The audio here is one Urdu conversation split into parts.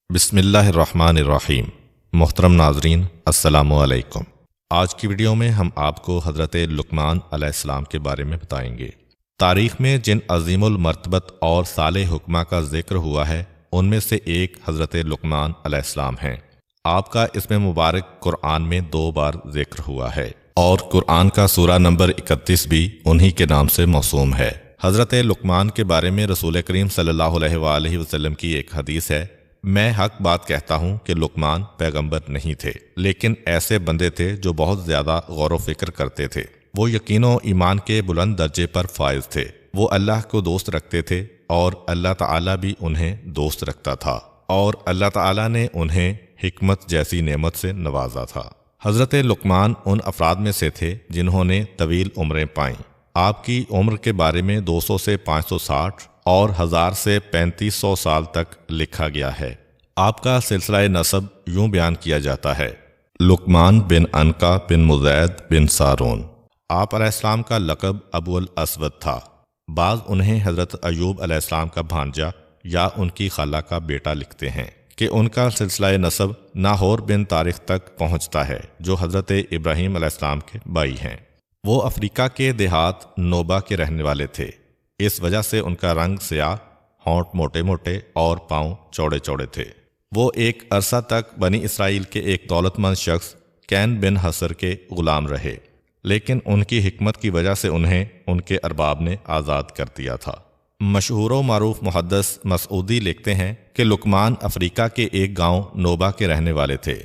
بسم اللہ الرحمن الرحیم۔ محترم ناظرین، السلام علیکم۔ آج کی ویڈیو میں ہم آپ کو حضرت لقمان علیہ السلام کے بارے میں بتائیں گے۔ تاریخ میں جن عظیم المرتبت اور صالح حکماں کا ذکر ہوا ہے ان میں سے ایک حضرت لقمان علیہ السلام ہیں۔ آپ کا اس میں مبارک قرآن میں 2 بار ذکر ہوا ہے اور قرآن کا سورہ نمبر 31 بھی انہی کے نام سے موسوم ہے۔ حضرت لقمان کے بارے میں رسول کریم صلی اللہ علیہ وآلہ وسلم کی ایک حدیث ہے، میں حق بات کہتا ہوں کہ لقمان پیغمبر نہیں تھے، لیکن ایسے بندے تھے جو بہت زیادہ غور و فکر کرتے تھے۔ وہ یقین و ایمان کے بلند درجے پر فائز تھے۔ وہ اللہ کو دوست رکھتے تھے اور اللہ تعالیٰ بھی انہیں دوست رکھتا تھا، اور اللہ تعالیٰ نے انہیں حکمت جیسی نعمت سے نوازا تھا۔ حضرت لقمان ان افراد میں سے تھے جنہوں نے طویل عمریں پائیں۔ آپ کی عمر کے بارے میں 200 سے 560 اور 1000 سے 3500 سال تک لکھا گیا ہے۔ آپ کا سلسلہ نسب یوں بیان کیا جاتا ہے: لقمان بن عنقا بن مزید بن سارون۔ آپ علیہ السلام کا لقب ابو الاسود تھا۔ بعض انہیں حضرت ایوب علیہ السلام کا بھانجا یا ان کی خالہ کا بیٹا لکھتے ہیں کہ ان کا سلسلہ نسب ناہور بن طارق تک پہنچتا ہے، جو حضرت ابراہیم علیہ السلام کے بھائی ہیں۔ وہ افریقہ کے دیہات نوبا کے رہنے والے تھے، اس وجہ سے ان کا رنگ سیاہ، ہونٹ موٹے موٹے اور پاؤں چوڑے چوڑے تھے۔ وہ ایک عرصہ تک بنی اسرائیل کے ایک دولت مند شخص کین بن حسر کے غلام رہے، لیکن ان کی حکمت کی وجہ سے انہیں ان کے ارباب نے آزاد کر دیا تھا۔ مشہور و معروف محدث مسعودی لکھتے ہیں کہ لقمان افریقہ کے ایک گاؤں نوبا کے رہنے والے تھے۔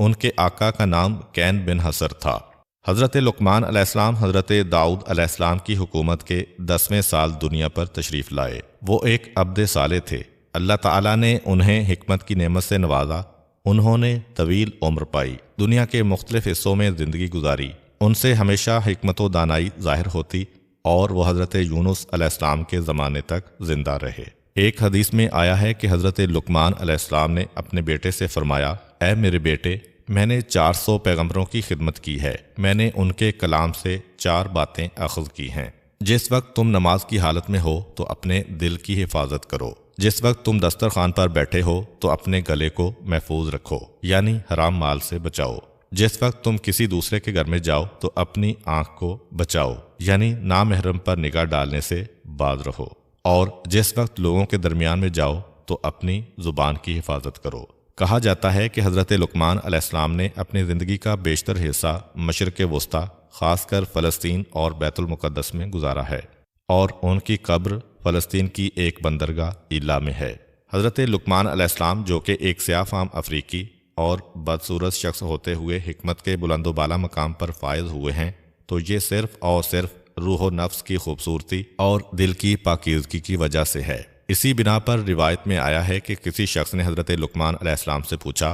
ان کے آقا کا نام کین بن حسر تھا۔ حضرت لقمان علیہ السلام حضرت داؤد علیہ السلام کی حکومت کے 10ویں سال دنیا پر تشریف لائے۔ وہ ایک عبد صالح تھے۔ اللہ تعالیٰ نے انہیں حکمت کی نعمت سے نوازا۔ انہوں نے طویل عمر پائی، دنیا کے مختلف حصوں میں زندگی گزاری۔ ان سے ہمیشہ حکمت و دانائی ظاہر ہوتی اور وہ حضرت یونس علیہ السلام کے زمانے تک زندہ رہے۔ ایک حدیث میں آیا ہے کہ حضرت لقمان علیہ السلام نے اپنے بیٹے سے فرمایا: اے میرے بیٹے، میں نے 400 پیغمبروں کی خدمت کی ہے۔ میں نے ان کے کلام سے 4 باتیں اخذ کی ہیں۔ جس وقت تم نماز کی حالت میں ہو تو اپنے دل کی حفاظت کرو۔ جس وقت تم دسترخوان پر بیٹھے ہو تو اپنے گلے کو محفوظ رکھو، یعنی حرام مال سے بچاؤ۔ جس وقت تم کسی دوسرے کے گھر میں جاؤ تو اپنی آنکھ کو بچاؤ، یعنی نامحرم پر نگاہ ڈالنے سے باز رہو۔ اور جس وقت لوگوں کے درمیان میں جاؤ تو اپنی زبان کی حفاظت کرو۔ کہا جاتا ہے کہ حضرت لقمان علیہ السلام نے اپنی زندگی کا بیشتر حصہ مشرق وسطیٰ، خاص کر فلسطین اور بیت المقدس میں گزارا ہے، اور ان کی قبر فلسطین کی ایک بندرگاہ ایلا میں ہے۔ حضرت لقمان علیہ السلام، جو کہ ایک سیاہ فام افریقی اور بدصورت شخص ہوتے ہوئے حکمت کے بلند و بالا مقام پر فائز ہوئے ہیں، تو یہ صرف اور صرف روح و نفس کی خوبصورتی اور دل کی پاکیزگی کی وجہ سے ہے۔ اسی بنا پر روایت میں آیا ہے کہ کسی شخص نے حضرت لقمان علیہ السلام سے پوچھا: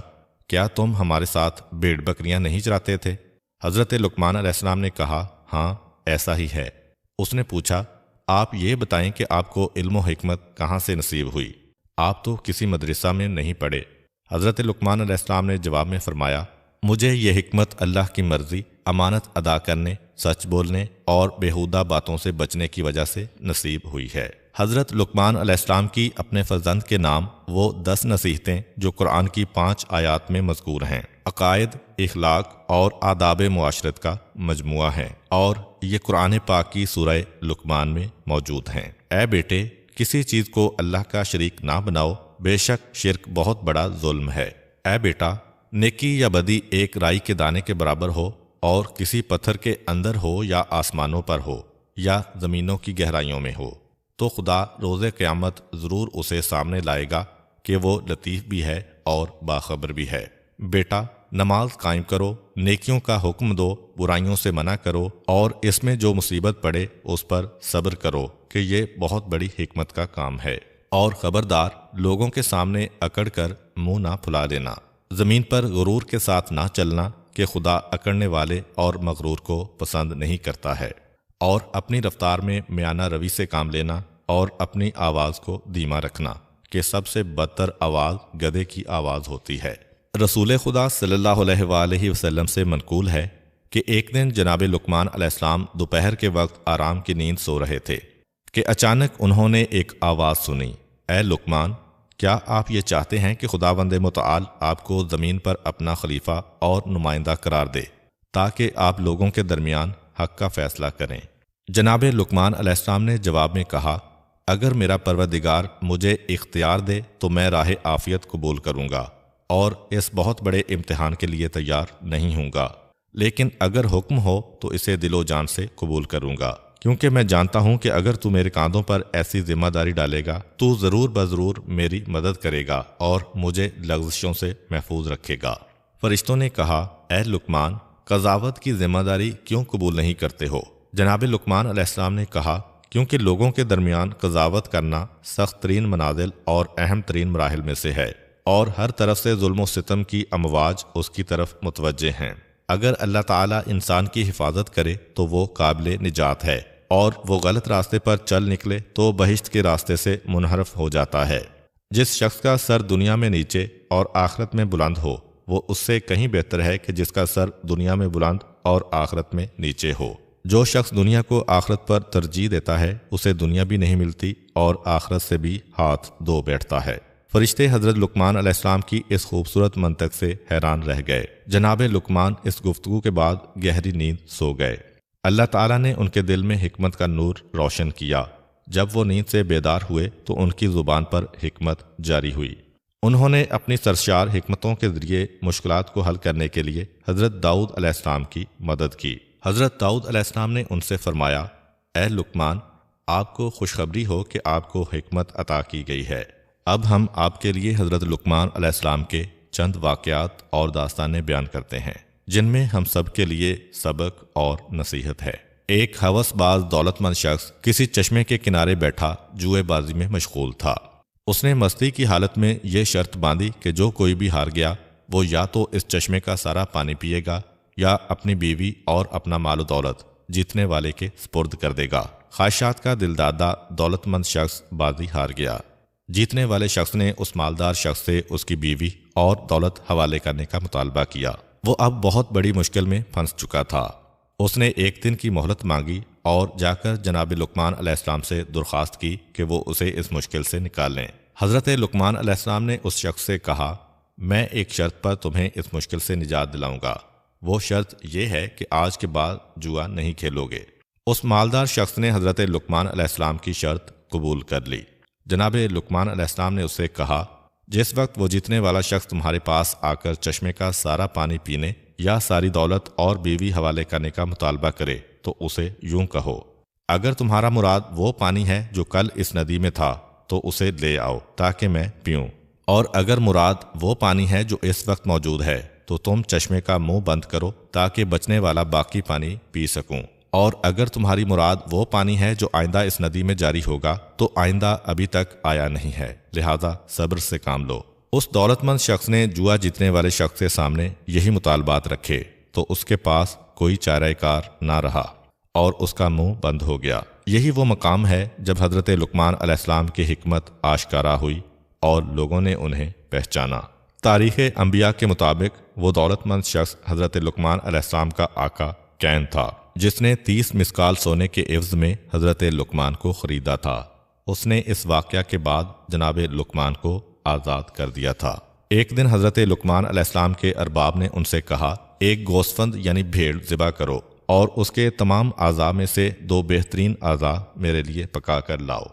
کیا تم ہمارے ساتھ بھیڑ بکریاں نہیں چراتے تھے؟ حضرت لقمان علیہ السلام نے کہا: ہاں، ایسا ہی ہے۔ اس نے پوچھا: آپ یہ بتائیں کہ آپ کو علم و حکمت کہاں سے نصیب ہوئی؟ آپ تو کسی مدرسہ میں نہیں پڑھے۔ حضرت لقمان علیہ السلام نے جواب میں فرمایا: مجھے یہ حکمت اللہ کی مرضی، امانت ادا کرنے، سچ بولنے اور بیہودہ باتوں سے بچنے کی وجہ سے نصیب ہوئی ہے۔ حضرت لقمان علیہ السلام کی اپنے فرزند کے نام وہ 10 نصیحتیں جو قرآن کی 5 آیات میں مذکور ہیں، عقائد، اخلاق اور آداب معاشرت کا مجموعہ ہیں، اور یہ قرآن پاک کی سورہ لقمان میں موجود ہیں۔ اے بیٹے، کسی چیز کو اللہ کا شریک نہ بناؤ، بے شک شرک بہت بڑا ظلم ہے۔ اے بیٹا، نیکی یا بدی ایک رائی کے دانے کے برابر ہو، اور کسی پتھر کے اندر ہو یا آسمانوں پر ہو یا زمینوں کی گہرائیوں میں ہو، تو خدا روز قیامت ضرور اسے سامنے لائے گا کہ وہ لطیف بھی ہے اور باخبر بھی ہے۔ بیٹا، نماز قائم کرو، نیکیوں کا حکم دو، برائیوں سے منع کرو، اور اس میں جو مصیبت پڑے اس پر صبر کرو کہ یہ بہت بڑی حکمت کا کام ہے۔ اور خبردار، لوگوں کے سامنے اکڑ کر منہ نہ پھلا دینا۔ زمین پر غرور کے ساتھ نہ چلنا کہ خدا اکڑنے والے اور مغرور کو پسند نہیں کرتا ہے۔ اور اپنی رفتار میں میانہ روی سے کام لینا، اور اپنی آواز کو دھیما رکھنا کہ سب سے بدتر آواز گدھے کی آواز ہوتی ہے۔ رسول خدا صلی اللہ علیہ وآلہ وسلم سے منقول ہے کہ ایک دن جناب لقمان علیہ السلام دوپہر کے وقت آرام کی نیند سو رہے تھے کہ اچانک انہوں نے ایک آواز سنی: اے لقمان، کیا آپ یہ چاہتے ہیں کہ خداوند متعال آپ کو زمین پر اپنا خلیفہ اور نمائندہ قرار دے تاکہ آپ لوگوں کے درمیان حق کا فیصلہ کریں؟ جناب لقمان علیہ السلام نے جواب میں کہا، اگر میرا پروردگار مجھے اختیار دے تو میں راہ عافیت قبول کروں گا اور اس بہت بڑے امتحان کے لیے تیار نہیں ہوں گا، لیکن اگر حکم ہو تو اسے دل و جان سے قبول کروں گا، کیونکہ میں جانتا ہوں کہ اگر تو میرے کاندھوں پر ایسی ذمہ داری ڈالے گا تو ضرور بضرور میری مدد کرے گا اور مجھے لغزشوں سے محفوظ رکھے گا۔ فرشتوں نے کہا، اے لقمان، قضاوت کی ذمہ داری کیوں قبول نہیں کرتے ہو؟ جناب لقمان علیہ السلام نے کہا، کیونکہ لوگوں کے درمیان قضاوت کرنا سخت ترین منازل اور اہم ترین مراحل میں سے ہے، اور ہر طرف سے ظلم و ستم کی امواج اس کی طرف متوجہ ہیں۔ اگر اللہ تعالیٰ انسان کی حفاظت کرے تو وہ قابل نجات ہے، اور وہ غلط راستے پر چل نکلے تو بہشت کے راستے سے منحرف ہو جاتا ہے۔ جس شخص کا سر دنیا میں نیچے اور آخرت میں بلند ہو، وہ اس سے کہیں بہتر ہے کہ جس کا سر دنیا میں بلند اور آخرت میں نیچے ہو۔ جو شخص دنیا کو آخرت پر ترجیح دیتا ہے، اسے دنیا بھی نہیں ملتی اور آخرت سے بھی ہاتھ دھو بیٹھتا ہے۔ فرشتے حضرت لقمان علیہ السلام کی اس خوبصورت منطق سے حیران رہ گئے۔ جناب لقمان اس گفتگو کے بعد گہری نیند سو گئے۔ اللہ تعالیٰ نے ان کے دل میں حکمت کا نور روشن کیا۔ جب وہ نیند سے بیدار ہوئے تو ان کی زبان پر حکمت جاری ہوئی۔ انہوں نے اپنی سرشار حکمتوں کے ذریعے مشکلات کو حل کرنے کے لیے حضرت داؤد علیہ السلام کی مدد کی۔ حضرت داؤد علیہ السلام نے ان سے فرمایا، اے لقمان، آپ کو خوشخبری ہو کہ آپ کو حکمت عطا کی گئی ہے۔ اب ہم آپ کے لیے حضرت لقمان علیہ السلام کے چند واقعات اور داستانیں بیان کرتے ہیں جن میں ہم سب کے لیے سبق اور نصیحت ہے۔ ایک ہوس باز دولت مند شخص کسی چشمے کے کنارے بیٹھا جوئے بازی میں مشغول تھا۔ اس نے مستی کی حالت میں یہ شرط باندھی کہ جو کوئی بھی ہار گیا وہ یا تو اس چشمے کا سارا پانی پیے گا یا اپنی بیوی اور اپنا مال و دولت جیتنے والے کے سپرد کر دے گا۔ خواہشات کا دلدادہ دولت مند شخص بازی ہار گیا۔ جیتنے والے شخص نے اس مالدار شخص سے اس کی بیوی اور دولت حوالے کرنے کا مطالبہ کیا۔ وہ اب بہت بڑی مشکل میں پھنس چکا تھا۔ اس نے ایک دن کی مہلت مانگی اور جا کر جناب لقمان علیہ السلام سے درخواست کی کہ وہ اسے اس مشکل سے نکال لیں۔ حضرت لقمان علیہ السلام نے اس شخص سے کہا، میں ایک شرط پر تمہیں اس مشکل سے نجات دلاؤں گا۔ وہ شرط یہ ہے کہ آج کے بعد جوا نہیں کھیلو گے۔ اس مالدار شخص نے حضرت لقمان علیہ السلام کی شرط قبول کر لی۔ جناب لقمان علیہ السلام نے اس سے کہا، جس وقت وہ جیتنے والا شخص تمہارے پاس آ کر چشمے کا سارا پانی پینے یا ساری دولت اور بیوی حوالے کرنے کا مطالبہ کرے تو اسے یوں کہو، اگر تمہارا مراد وہ پانی ہے جو کل اس ندی میں تھا تو اسے لے آؤ تاکہ میں پیوں، اور اگر مراد وہ پانی ہے جو اس وقت موجود ہے تو تم چشمے کا منہ بند کرو تاکہ بچنے والا باقی پانی پی سکوں، اور اگر تمہاری مراد وہ پانی ہے جو آئندہ اس ندی میں جاری ہوگا تو آئندہ ابھی تک آیا نہیں ہے، لہذا صبر سے کام لو۔ اس دولت مند شخص نے جوا جیتنے والے شخص کے سامنے یہی مطالبات رکھے تو اس کے پاس کوئی چارہ کار نہ رہا اور اس کا منہ بند ہو گیا۔ یہی وہ مقام ہے جب حضرت لقمان علیہ السلام کی حکمت آشکارا ہوئی اور لوگوں نے انہیں پہچانا۔ تاریخ انبیاء کے مطابق وہ دولت مند شخص حضرت لقمان علیہ السلام کا آقا کین تھا، جس نے 30 مسکال سونے کے عوض میں حضرت لقمان کو خریدا تھا۔ اس نے اس واقعہ کے بعد جناب لقمان کو آزاد کر دیا تھا۔ ایک دن حضرت لقمان علیہ السلام کے ارباب نے ان سے کہا، ایک گوسفند یعنی بھیڑ ذبح کرو اور اس کے تمام اعضاء میں سے 2 بہترین اعضاء میرے لیے پکا کر لاؤ۔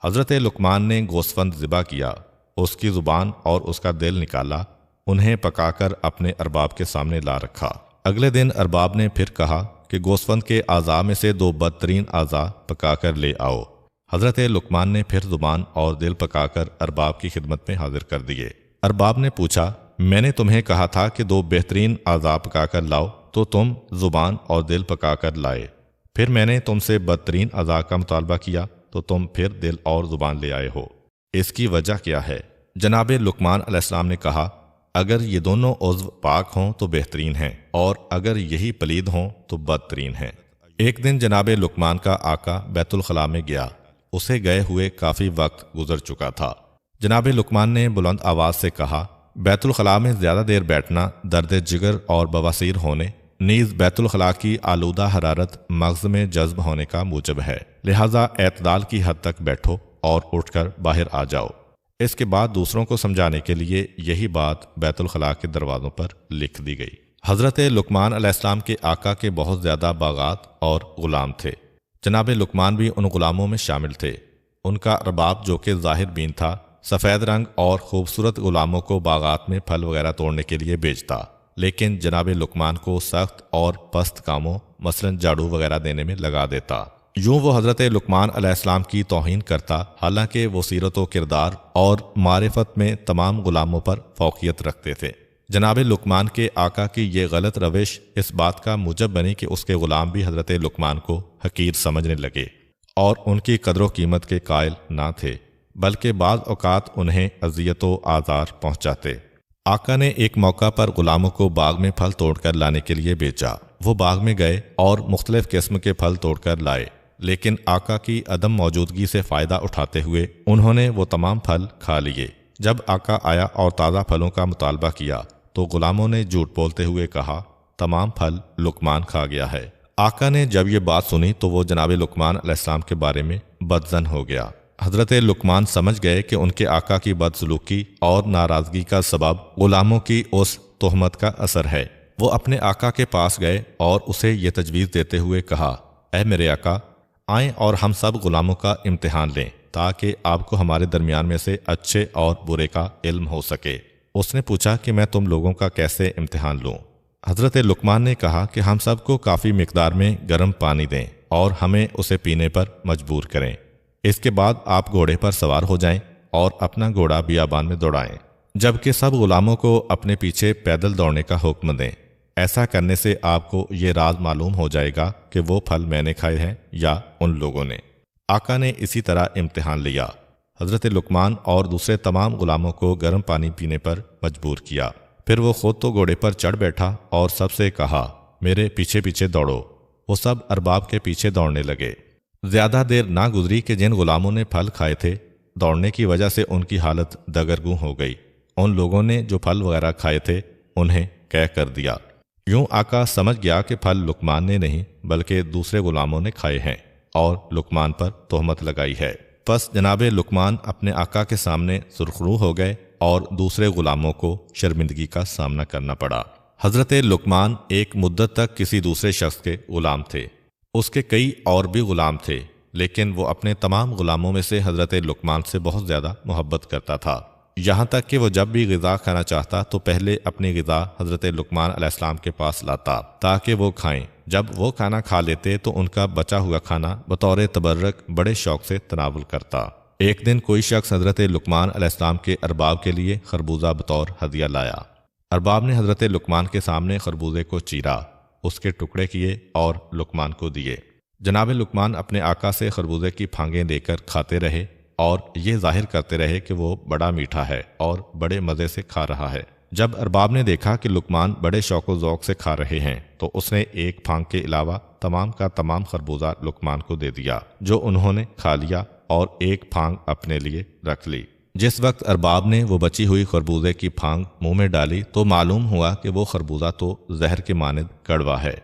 حضرت لقمان نے گوسفند ذبح کیا، اس کی زبان اور اس کا دل نکالا، انہیں پکا کر اپنے ارباب کے سامنے لا رکھا۔ اگلے دن ارباب نے پھر کہا کہ گوسفند کے اعضاء میں سے 2 بدترین اعضاء پکا کر لے آؤ۔ حضرت لقمان نے پھر زبان اور دل پکا کر ارباب کی خدمت میں حاضر کر دیے۔ ارباب نے پوچھا، میں نے تمہیں کہا تھا کہ 2 بہترین اعضاء پکا کر لاؤ تو تم زبان اور دل پکا کر لائے، پھر میں نے تم سے بدترین اعضاء کا مطالبہ کیا تو تم پھر دل اور زبان لے آئے ہو، اس کی وجہ کیا ہے؟ جناب لقمان علیہ السلام نے کہا، اگر یہ دونوں عضو پاک ہوں تو بہترین ہیں، اور اگر یہی پلید ہوں تو بدترین ہیں۔ ایک دن جناب لقمان کا آقا بیت الخلاء میں گیا۔ اسے گئے ہوئے کافی وقت گزر چکا تھا۔ جناب لقمان نے بلند آواز سے کہا، بیت الخلاء میں زیادہ دیر بیٹھنا درد جگر اور بواسیر ہونے، نیز بیت الخلاء کی آلودہ حرارت مغز میں جذب ہونے کا موجب ہے، لہذا اعتدال کی حد تک بیٹھو اور اٹھ کر باہر آ جاؤ۔ اس کے بعد دوسروں کو سمجھانے کے لیے یہی بات بیت الخلاء کے دروازوں پر لکھ دی گئی۔ حضرت لقمان علیہ السلام کے آقا کے بہت زیادہ باغات اور غلام تھے۔ جناب لقمان بھی ان غلاموں میں شامل تھے۔ ان کا ارباب جو کہ ظاہر بین تھا، سفید رنگ اور خوبصورت غلاموں کو باغات میں پھل وغیرہ توڑنے کے لیے بھیجتا، لیکن جناب لقمان کو سخت اور پست کاموں مثلا جھاڑو وغیرہ دینے میں لگا دیتا۔ یوں وہ حضرت لقمان علیہ السلام کی توہین کرتا، حالانکہ وہ سیرت و کردار اور معرفت میں تمام غلاموں پر فوقیت رکھتے تھے۔ جناب لقمان کے آقا کی یہ غلط روش اس بات کا موجب بنی کہ اس کے غلام بھی حضرت لقمان کو حقیر سمجھنے لگے اور ان کی قدر و قیمت کے قائل نہ تھے، بلکہ بعض اوقات انہیں اذیت و آزار پہنچاتے۔ آقا نے ایک موقع پر غلاموں کو باغ میں پھل توڑ کر لانے کے لیے بھیجا۔ وہ باغ میں گئے اور مختلف قسم کے پھل توڑ کر لائے، لیکن آقا کی عدم موجودگی سے فائدہ اٹھاتے ہوئے انہوں نے وہ تمام پھل کھا لیے۔ جب آقا آیا اور تازہ پھلوں کا مطالبہ کیا تو غلاموں نے جھوٹ بولتے ہوئے کہا تمام پھل لقمان کھا گیا ہے۔ آقا نے جب یہ بات سنی تو وہ جناب لقمان علیہ السلام کے بارے میں بدظن ہو گیا۔ حضرت لقمان سمجھ گئے کہ ان کے آقا کی بدسلوکی اور ناراضگی کا سبب غلاموں کی اس تہمت کا اثر ہے۔ وہ اپنے آقا کے پاس گئے اور اسے یہ تجویز دیتے ہوئے کہا، اے میرے آقا، آئیں اور ہم سب غلاموں کا امتحان لیں تاکہ آپ کو ہمارے درمیان میں سے اچھے اور برے کا علم ہو سکے۔ اس نے پوچھا کہ میں تم لوگوں کا کیسے امتحان لوں؟ حضرت لقمان نے کہا کہ ہم سب کو کافی مقدار میں گرم پانی دیں اور ہمیں اسے پینے پر مجبور کریں۔ اس کے بعد آپ گھوڑے پر سوار ہو جائیں اور اپنا گھوڑا بیابان میں دوڑائیں، جبکہ سب غلاموں کو اپنے پیچھے پیدل دوڑنے کا حکم دیں۔ ایسا کرنے سے آپ کو یہ راز معلوم ہو جائے گا کہ وہ پھل میں نے کھائے ہیں یا ان لوگوں نے۔ آقا نے اسی طرح امتحان لیا۔ حضرت لقمان اور دوسرے تمام غلاموں کو گرم پانی پینے پر مجبور کیا۔ پھر وہ خود تو گھوڑے پر چڑھ بیٹھا اور سب سے کہا، میرے پیچھے پیچھے دوڑو۔ وہ سب ارباب کے پیچھے دوڑنے لگے۔ زیادہ دیر نہ گزری کہ جن غلاموں نے پھل کھائے تھے، دوڑنے کی وجہ سے ان کی حالت دگرگوں ہو گئی۔ ان لوگوں نے جو پھل وغیرہ کھائے تھے انہیں قید کر دیا۔ یوں آقا سمجھ گیا کہ پھل لقمان نے نہیں بلکہ دوسرے غلاموں نے کھائے ہیں اور لقمان پر تہمت لگائی ہے۔ پس جناب لقمان اپنے آقا کے سامنے سرخرو ہو گئے اور دوسرے غلاموں کو شرمندگی کا سامنا کرنا پڑا۔ حضرت لقمان ایک مدت تک کسی دوسرے شخص کے غلام تھے۔ اس کے کئی اور بھی غلام تھے، لیکن وہ اپنے تمام غلاموں میں سے حضرت لقمان سے بہت زیادہ محبت کرتا تھا، یہاں تک کہ وہ جب بھی غذا کھانا چاہتا تو پہلے اپنی غذا حضرت لقمان علیہ السلام کے پاس لاتا تاکہ وہ کھائیں۔ جب وہ کھانا کھا لیتے تو ان کا بچا ہوا کھانا بطور تبرک بڑے شوق سے تناول کرتا۔ ایک دن کوئی شخص حضرت لقمان علیہ السلام کے ارباب کے لیے خربوزہ بطور ہدیہ لایا۔ ارباب نے حضرت لقمان کے سامنے خربوزے کو چیرا، اس کے ٹکڑے کیے اور لقمان کو دیے۔ جناب لقمان اپنے آقا سے خربوزے کی پھانگیں لے کر کھاتے رہے اور یہ ظاہر کرتے رہے کہ وہ بڑا میٹھا ہے اور بڑے مزے سے کھا رہا ہے۔ جب ارباب نے دیکھا کہ لقمان بڑے شوق و ذوق سے کھا رہے ہیں تو اس نے ایک پھانگ کے علاوہ تمام کا تمام خربوزہ لقمان کو دے دیا، جو انہوں نے کھا لیا اور ایک پھانگ اپنے لیے رکھ لی۔ جس وقت ارباب نے وہ بچی ہوئی خربوزے کی پھانگ منہ میں ڈالی تو معلوم ہوا کہ وہ خربوزہ تو زہر کے مانند کڑوا ہے۔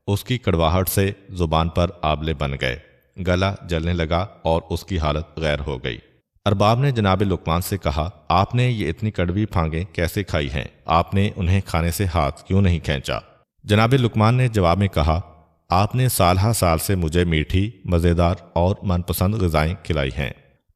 اس کی کڑواہٹ سے زبان پر آبلے بن گئے، گلا جلنے لگا اور اس کی حالت غیر ہو گئی۔ ارباب نے جناب لقمان سے کہا، آپ نے یہ اتنی کڑوی پھانگیں کیسے کھائی ہیں؟ آپ نے انہیں کھانے سے ہاتھ کیوں نہیں کھینچا؟ جناب لقمان نے جواب میں کہا، آپ نے سال ہا سال سے مجھے میٹھی، مزیدار اور من پسند غذائیں کھلائی ہیں۔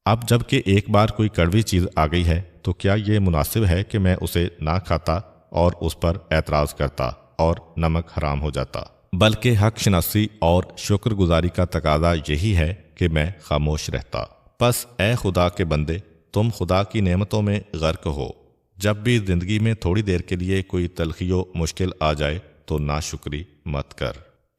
اب جب کہ ایک بار کوئی کڑوی چیز آ گئی ہے تو کیا یہ مناسب ہے کہ میں اسے نہ کھاتا اور اس پر اعتراض کرتا اور نمک حرام ہو جاتا؟ بلکہ حق شناسی اور شکر گزاری کا تقاضا یہی ہے کہ میں خاموش رہتا۔ پس اے خدا کے بندے، تم خدا کی نعمتوں میں غرق ہو۔ جب بھی زندگی میں تھوڑی دیر کے لیے کوئی تلخی و مشکل آ جائے تو ناشکری مت کر۔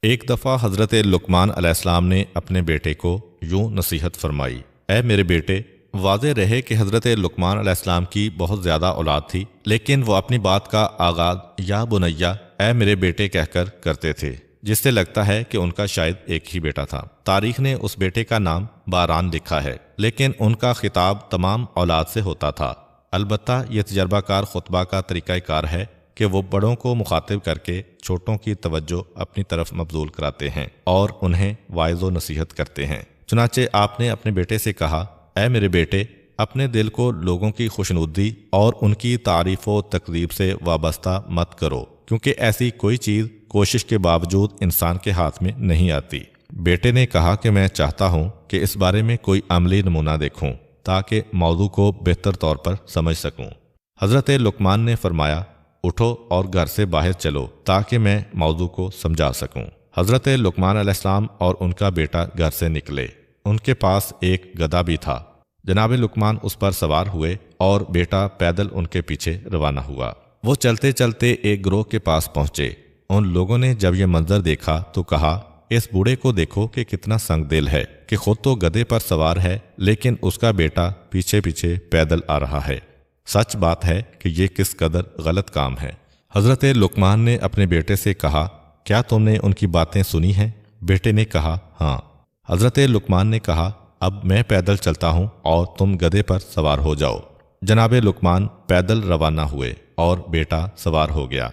ایک دفعہ حضرت لقمان علیہ السلام نے اپنے بیٹے کو یوں نصیحت فرمائی، اے میرے بیٹے، واضح رہے کہ حضرت لقمان علیہ السلام کی بہت زیادہ اولاد تھی، لیکن وہ اپنی بات کا آغاز یا بنیا، اے میرے بیٹے کہہ کر کرتے تھے، جس سے لگتا ہے کہ ان کا شاید ایک ہی بیٹا تھا۔ تاریخ نے اس بیٹے کا نام باران لکھا ہے، لیکن ان کا خطاب تمام اولاد سے ہوتا تھا۔ البتہ یہ تجربہ کار خطبہ کا طریقہ کار ہے کہ وہ بڑوں کو مخاطب کر کے چھوٹوں کی توجہ اپنی طرف مبذول کراتے ہیں اور انہیں واعظ و نصیحت کرتے ہیں۔ چنانچہ آپ نے اپنے بیٹے سے کہا، اے میرے بیٹے، اپنے دل کو لوگوں کی خوشنودی اور ان کی تعریف و تکذیب سے وابستہ مت کرو، کیونکہ ایسی کوئی چیز کوشش کے باوجود انسان کے ہاتھ میں نہیں آتی۔ بیٹے نے کہا کہ میں چاہتا ہوں کہ اس بارے میں کوئی عملی نمونہ دیکھوں تاکہ موضوع کو بہتر طور پر سمجھ سکوں۔ حضرت لقمان نے فرمایا، اٹھو اور گھر سے باہر چلو تاکہ میں موضوع کو سمجھا سکوں۔ حضرت لقمان علیہ السلام اور ان کا بیٹا گھر سے نکلے۔ ان کے پاس ایک گدھا بھی تھا۔ جناب لقمان اس پر سوار ہوئے اور بیٹا پیدل ان کے پیچھے روانہ ہوا۔ وہ چلتے چلتے ایک گروہ کے پاس پہنچے۔ ان لوگوں نے جب یہ منظر دیکھا تو کہا، اس بوڑھے کو دیکھو کہ کتنا سنگ دل ہے کہ خود تو گدھے پر سوار ہے لیکن اس کا بیٹا پیچھے پیچھے پیدل آ رہا ہے۔ سچ بات ہے کہ یہ کس قدر غلط کام ہے۔ حضرت لقمان نے اپنے بیٹے سے کہا، کیا تم نے ان کی باتیں سنی ہیں؟ بیٹے نے کہا، ہاں۔ حضرت لقمان نے کہا، اب میں پیدل چلتا ہوں اور تم گدھے پر سوار ہو جاؤ۔ جناب لقمان پیدل روانہ ہوئے اور بیٹا سوار ہو گیا۔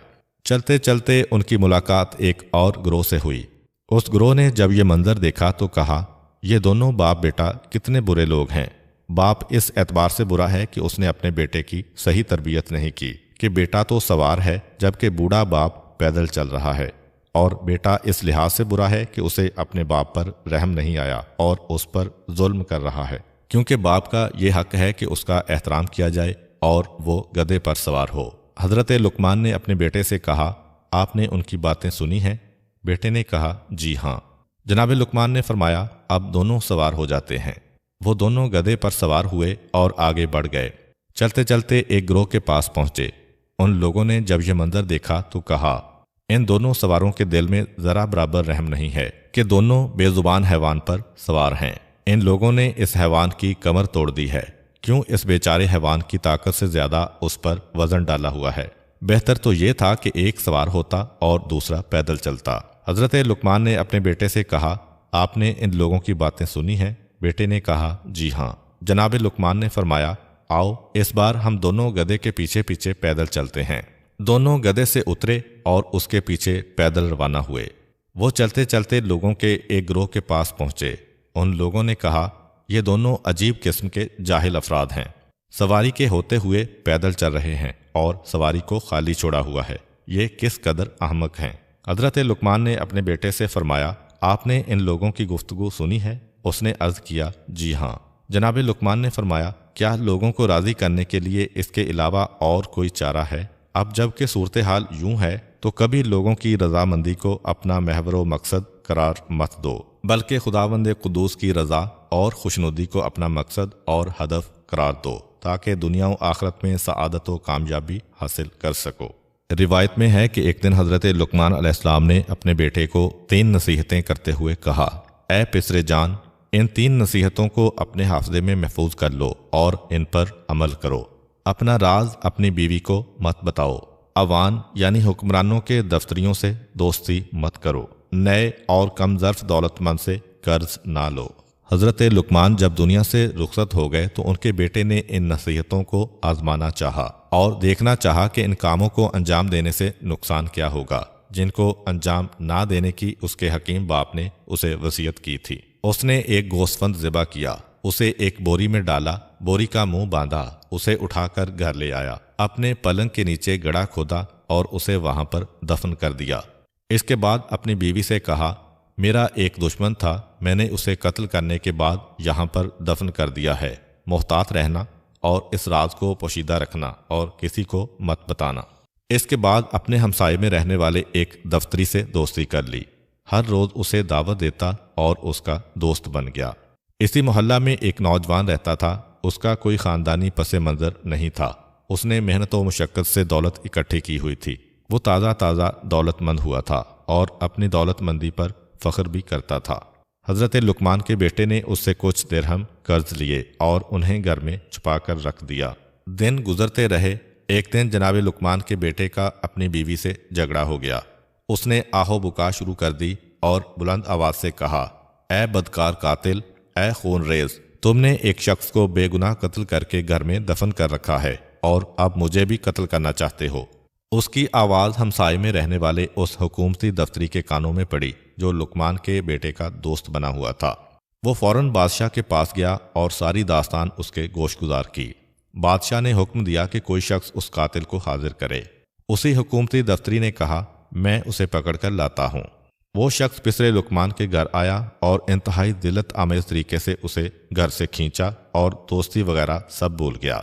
چلتے چلتے ان کی ملاقات ایک اور گروہ سے ہوئی۔ اس گروہ نے جب یہ منظر دیکھا تو کہا، یہ دونوں باپ بیٹا کتنے برے لوگ ہیں۔ باپ اس اعتبار سے برا ہے کہ اس نے اپنے بیٹے کی صحیح تربیت نہیں کی کہ بیٹا تو سوار ہے جبکہ بوڑھا باپ پیدل چل رہا ہے، اور بیٹا اس لحاظ سے برا ہے کہ اسے اپنے باپ پر رحم نہیں آیا اور اس پر ظلم کر رہا ہے، کیونکہ باپ کا یہ حق ہے کہ اس کا احترام کیا جائے اور وہ گدھے پر سوار ہو۔ حضرت لقمان نے اپنے بیٹے سے کہا، آپ نے ان کی باتیں سنی ہیں؟ بیٹے نے کہا، جی ہاں۔ جناب لقمان نے فرمایا، اب دونوں سوار ہو جاتے ہیں۔ وہ دونوں گدھے پر سوار ہوئے اور آگے بڑھ گئے۔ چلتے چلتے ایک گروہ کے پاس پہنچے۔ ان لوگوں نے جب یہ منظر دیکھا تو کہا، ان دونوں سواروں کے دل میں ذرا برابر رحم نہیں ہے کہ دونوں بے زبان حیوان پر سوار ہیں۔ ان لوگوں نے اس حیوان کی کمر توڑ دی ہے، کیوں اس بیچارے حیوان کی طاقت سے زیادہ اس پر وزن ڈالا ہوا ہے۔ بہتر تو یہ تھا کہ ایک سوار ہوتا اور دوسرا پیدل چلتا۔ حضرت لقمان نے اپنے بیٹے سے کہا، آپ نے ان لوگوں کی باتیں سنی ہیں؟ بیٹے نے کہا، جی ہاں۔ جناب لقمان نے فرمایا، آؤ اس بار ہم دونوں گدھے کے پیچھے پیچھے پیدل چلتے ہیں۔ دونوں گدھے سے اترے اور اس کے پیچھے پیدل روانہ ہوئے۔ وہ چلتے چلتے لوگوں کے ایک گروہ کے پاس پہنچے۔ ان لوگوں نے کہا، یہ دونوں عجیب قسم کے جاہل افراد ہیں، سواری کے ہوتے ہوئے پیدل چل رہے ہیں اور سواری کو خالی چھوڑا ہوا ہے، یہ کس قدر احمق ہیں۔ حضرت لقمان نے اپنے بیٹے سے فرمایا، آپ نے ان لوگوں کی گفتگو سنی ہے؟ اس نے عرض کیا، جی ہاں۔ جناب لقمان نے فرمایا، کیا لوگوں کو راضی کرنے کے لیے اس کے علاوہ اور کوئی چارہ ہے؟ اب جب کہ صورتحال یوں ہے تو کبھی لوگوں کی رضامندی کو اپنا محور و مقصد قرار مت دو، بلکہ خداوند قدوس کی رضا اور خوشنودی کو اپنا مقصد اور ہدف قرار دو تاکہ دنیا و آخرت میں سعادت و کامیابی حاصل کر سکو۔ روایت میں ہے کہ ایک دن حضرت لقمان علیہ السلام نے اپنے بیٹے کو 3 نصیحتیں کرتے ہوئے کہا، اے پسر جان، ان 3 نصیحتوں کو اپنے حافظے میں محفوظ کر لو اور ان پر عمل کرو۔ اپنا راز اپنی بیوی کو مت بتاؤ، عوان یعنی حکمرانوں کے دفتریوں سے دوستی مت کرو، نئے اور کم ظرف دولت مند سے قرض نہ لو۔ حضرت لقمان جب دنیا سے رخصت ہو گئے تو ان کے بیٹے نے ان نصیحتوں کو آزمانا چاہا اور دیکھنا چاہا کہ ان کاموں کو انجام دینے سے نقصان کیا ہوگا جن کو انجام نہ دینے کی اس کے حکیم باپ نے اسے وصیت کی تھی۔ اس نے ایک گوسفند ذبح کیا، اسے ایک بوری میں ڈالا، بوری کا منہ باندھا، اسے اٹھا کر گھر لے آیا، اپنے پلنگ کے نیچے گڑھا کھودا اور اسے وہاں پر دفن کر دیا۔ اس کے بعد اپنی بیوی سے کہا، میرا ایک دشمن تھا، میں نے اسے قتل کرنے کے بعد یہاں پر دفن کر دیا ہے، محتاط رہنا اور اس راز کو پوشیدہ رکھنا اور کسی کو مت بتانا۔ اس کے بعد اپنے ہمسائے میں رہنے والے ایک دفتری سے دوستی کر لی، ہر روز اسے دعوت دیتا اور اس کا دوست بن گیا۔ اسی محلہ میں ایک نوجوان رہتا تھا، اس کا کوئی خاندانی پس منظر نہیں تھا، اس نے محنت و مشقت سے دولت اکٹھی کی ہوئی تھی، وہ تازہ دولت مند ہوا تھا اور اپنی دولت مندی پر فخر بھی کرتا تھا۔ حضرت لقمان کے بیٹے نے اس سے کچھ درہم قرض لیے اور انہیں گھر میں چھپا کر رکھ دیا۔ دن گزرتے رہے، ایک دن جناب لقمان کے بیٹے کا اپنی بیوی سے جھگڑا ہو گیا، اس نے آہو بکا شروع کر دی اور بلند آواز سے کہا، اے بدکار قاتل، اے خون ریز، تم نے ایک شخص کو بے گناہ قتل کر کے گھر میں دفن کر رکھا ہے اور اب مجھے بھی قتل کرنا چاہتے ہو۔ اس کی آواز ہمسائے میں رہنے والے اس حکومتی دفتری کے کانوں میں پڑی جو لقمان کے بیٹے کا دوست بنا ہوا تھا۔ وہ فوراً بادشاہ کے پاس گیا اور ساری داستان اس کے گوش گزار کی۔ بادشاہ نے حکم دیا کہ کوئی شخص اس قاتل کو حاضر کرے۔ اسی حکومتی دفتری نے کہا، میں اسے پکڑ کر لاتا ہوں۔ وہ شخص پسرے لقمان کے گھر آیا اور انتہائی ذلت آمیز طریقے سے اسے گھر سے کھینچا اور دوستی وغیرہ سب بھول گیا۔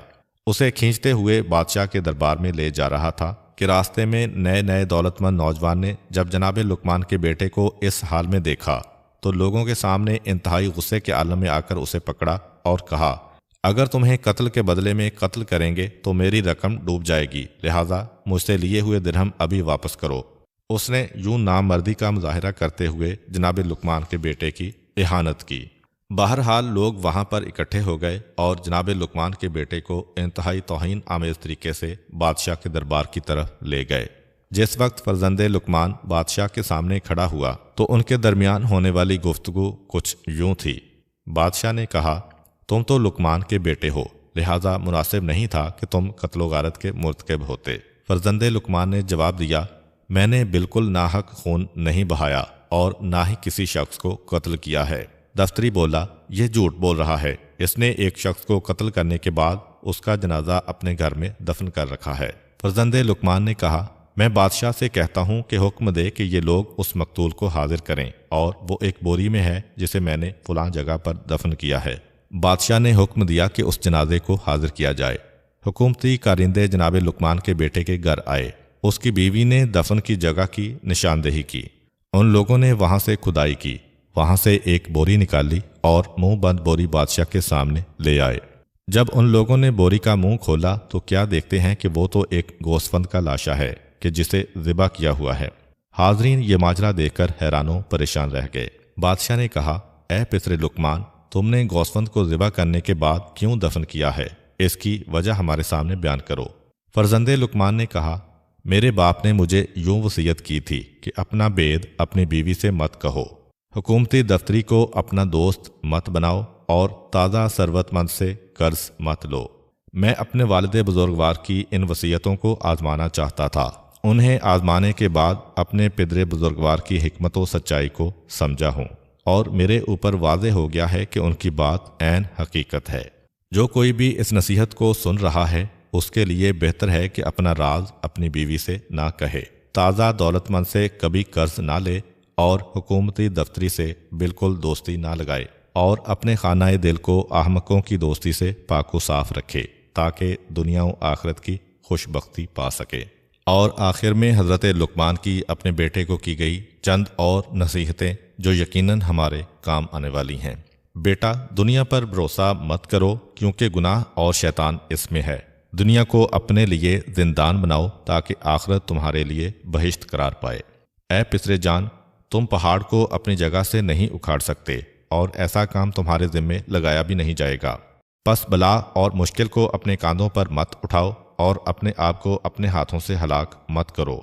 اسے کھینچتے ہوئے بادشاہ کے دربار میں لے جا رہا تھا کہ راستے میں نئے دولت مند نوجوان نے جب جناب لقمان کے بیٹے کو اس حال میں دیکھا تو لوگوں کے سامنے انتہائی غصے کے عالم میں آ کر اسے پکڑا اور کہا، اگر تمہیں قتل کے بدلے میں قتل کریں گے تو میری رقم ڈوب جائے گی، لہٰذا مجھ سے لیے ہوئے درہم ابھی واپس کرو۔ اس نے یوں نامردی کا مظاہرہ کرتے ہوئے جناب لقمان کے بیٹے کی اہانت کی۔ بہرحال لوگ وہاں پر اکٹھے ہو گئے اور جناب لقمان کے بیٹے کو انتہائی توہین آمیز طریقے سے بادشاہ کے دربار کی طرف لے گئے۔ جس وقت فرزند لقمان بادشاہ کے سامنے کھڑا ہوا تو ان کے درمیان ہونے والی گفتگو کچھ یوں تھی۔ بادشاہ نے کہا، تم تو لقمان کے بیٹے ہو، لہٰذا مناسب نہیں تھا کہ تم قتل و غارت کے مرتکب ہوتے۔ فرزند لقمان نے جواب دیا، میں نے بالکل ناحق خون نہیں بہایا اور نہ ہی کسی شخص کو قتل کیا ہے۔ دفتری بولا، یہ جھوٹ بول رہا ہے، اس نے ایک شخص کو قتل کرنے کے بعد اس کا جنازہ اپنے گھر میں دفن کر رکھا ہے۔ فرزند لقمان نے کہا، میں بادشاہ سے کہتا ہوں کہ حکم دے کہ یہ لوگ اس مقتول کو حاضر کریں اور وہ ایک بوری میں ہے جسے میں نے فلاں جگہ پر دفن کیا ہے۔ بادشاہ نے حکم دیا کہ اس جنازے کو حاضر کیا جائے۔ حکومتی کارندے جناب لقمان کے بیٹے کے گھر آئے۔ اس کی بیوی نے دفن کی جگہ کی نشاندہی کی۔ ان لوگوں نے وہاں سے کھدائی کی، وہاں سے ایک بوری نکالی اور منہ بند بوری بادشاہ کے سامنے لے آئے۔ جب ان لوگوں نے بوری کا منہ کھولا تو کیا دیکھتے ہیں کہ وہ تو ایک گوسفند کا لاشا ہے کہ جسے ذبح کیا ہوا ہے۔ حاضرین یہ ماجرا دیکھ کر حیران و پریشان رہ گئے۔ بادشاہ نے کہا، اے پسر لقمان، تم نے گوسفند کو ذبح کرنے کے بعد کیوں دفن کیا ہے؟ اس کی وجہ ہمارے سامنے بیان کرو۔ فرزند لقمان نے کہا، میرے باپ نے مجھے یوں وصیت کی تھی کہ اپنا بید اپنی بیوی سے مت کہو، حکومتی دفتری کو اپنا دوست مت بناؤ اور تازہ ثروت مند سے قرض مت لو۔ میں اپنے والد بزرگوار کی ان وصیتوں کو آزمانا چاہتا تھا۔ انہیں آزمانے کے بعد اپنے پدر بزرگوار کی حکمت و سچائی کو سمجھا ہوں اور میرے اوپر واضح ہو گیا ہے کہ ان کی بات عین حقیقت ہے۔ جو کوئی بھی اس نصیحت کو سن رہا ہے اس کے لیے بہتر ہے کہ اپنا راز اپنی بیوی سے نہ کہے، تازہ دولت مند سے کبھی قرض نہ لے اور حکومتی دفتری سے بالکل دوستی نہ لگائے اور اپنے خانہ دل کو احمقوں کی دوستی سے پاک و صاف رکھے تاکہ دنیا و آخرت کی خوش بختی پا سکے۔ اور آخر میں حضرت لقمان کی اپنے بیٹے کو کی گئی چند اور نصیحتیں جو یقیناً ہمارے کام آنے والی ہیں۔ بیٹا، دنیا پر بھروسہ مت کرو کیونکہ گناہ اور شیطان اس میں ہے۔ دنیا کو اپنے لیے زندان بناؤ تاکہ آخرت تمہارے لیے بہشت قرار پائے۔ اے پسر جان، تم پہاڑ کو اپنی جگہ سے نہیں اکھاڑ سکتے اور ایسا کام تمہارے ذمے لگایا بھی نہیں جائے گا۔ پس بلا اور مشکل کو اپنے کاندھوں پر مت اٹھاؤ اور اپنے آپ کو اپنے ہاتھوں سے ہلاک مت کرو۔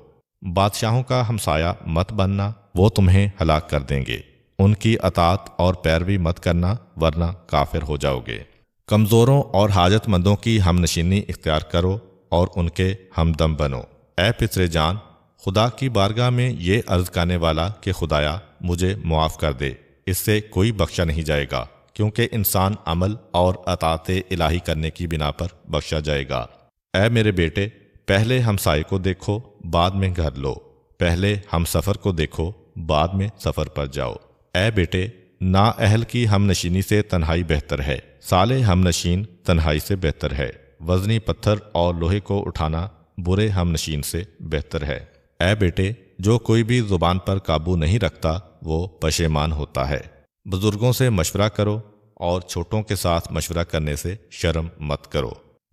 بادشاہوں کا ہمسایہ مت بننا، وہ تمہیں ہلاک کر دیں گے۔ ان کی اطاعت اور پیروی مت کرنا ورنہ کافر ہو جاؤ گے۔ کمزوروں اور حاجت مندوں کی ہم نشینی اختیار کرو اور ان کے ہمدم بنو۔ اے پسر جان، خدا کی بارگاہ میں یہ عرض کرنے والا کہ خدایا مجھے معاف کر دے، اس سے کوئی بخشا نہیں جائے گا، کیونکہ انسان عمل اور اطاعت الہی کرنے کی بنا پر بخشا جائے گا۔ اے میرے بیٹے، پہلے ہمسائے کو دیکھو بعد میں گھر لو، پہلے ہم سفر کو دیکھو بعد میں سفر پر جاؤ۔ اے بیٹے، نا اہل کی ہم نشینی سے تنہائی بہتر ہے، صالح ہم نشین تنہائی سے بہتر ہے۔ وزنی پتھر اور لوہے کو اٹھانا برے ہم نشین سے بہتر ہے۔ اے بیٹے، جو کوئی بھی زبان پر قابو نہیں رکھتا وہ پشیمان ہوتا ہے۔ بزرگوں سے مشورہ کرو اور چھوٹوں کے ساتھ مشورہ کرنے سے شرم مت کرو۔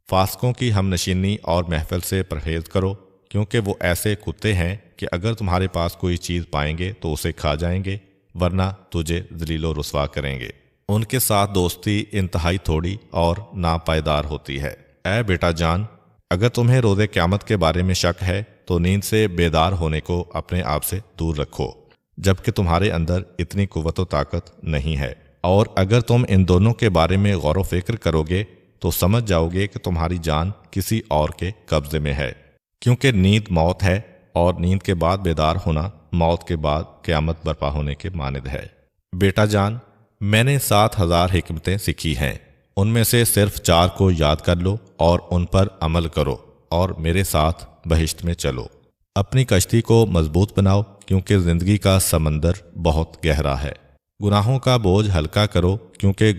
فاسقوں کی ہم نشینی اور محفل سے پرہیز کرو، کیونکہ وہ ایسے کتے ہیں کہ اگر تمہارے پاس کوئی چیز پائیں گے تو اسے کھا جائیں گے ورنہ تجھے ذلیل و رسوا کریں گے۔ ان کے ساتھ دوستی انتہائی تھوڑی اور ناپائیدار ہوتی ہے۔ اے بیٹا جان، اگر تمہیں روز قیامت کے بارے میں شک ہے تو نیند سے بیدار ہونے کو اپنے آپ سے دور رکھو، جبکہ تمہارے اندر اتنی قوت و طاقت نہیں ہے۔ اور اگر تم ان دونوں کے بارے میں غور و فکر کرو گے تو سمجھ جاؤ گے کہ تمہاری جان کسی اور کے قبضے میں ہے، کیونکہ نیند موت ہے اور نیند کے بعد بیدار ہونا موت کے بعد قیامت برپا ہونے کے مانند ہے۔ بیٹا جان، میں نے 7000 حکمتیں سیکھی ہیں، ان میں سے صرف 4 کو یاد کر لو اور ان پر عمل کرو اور میرے ساتھ بہشت میں چلو۔ اپنی کشتی کو مضبوط بناؤ کیونکہ زندگی کا سمندر بہت گہرا ہے۔ گناہوں کا بوجھ ہلکا کرو کیونکہ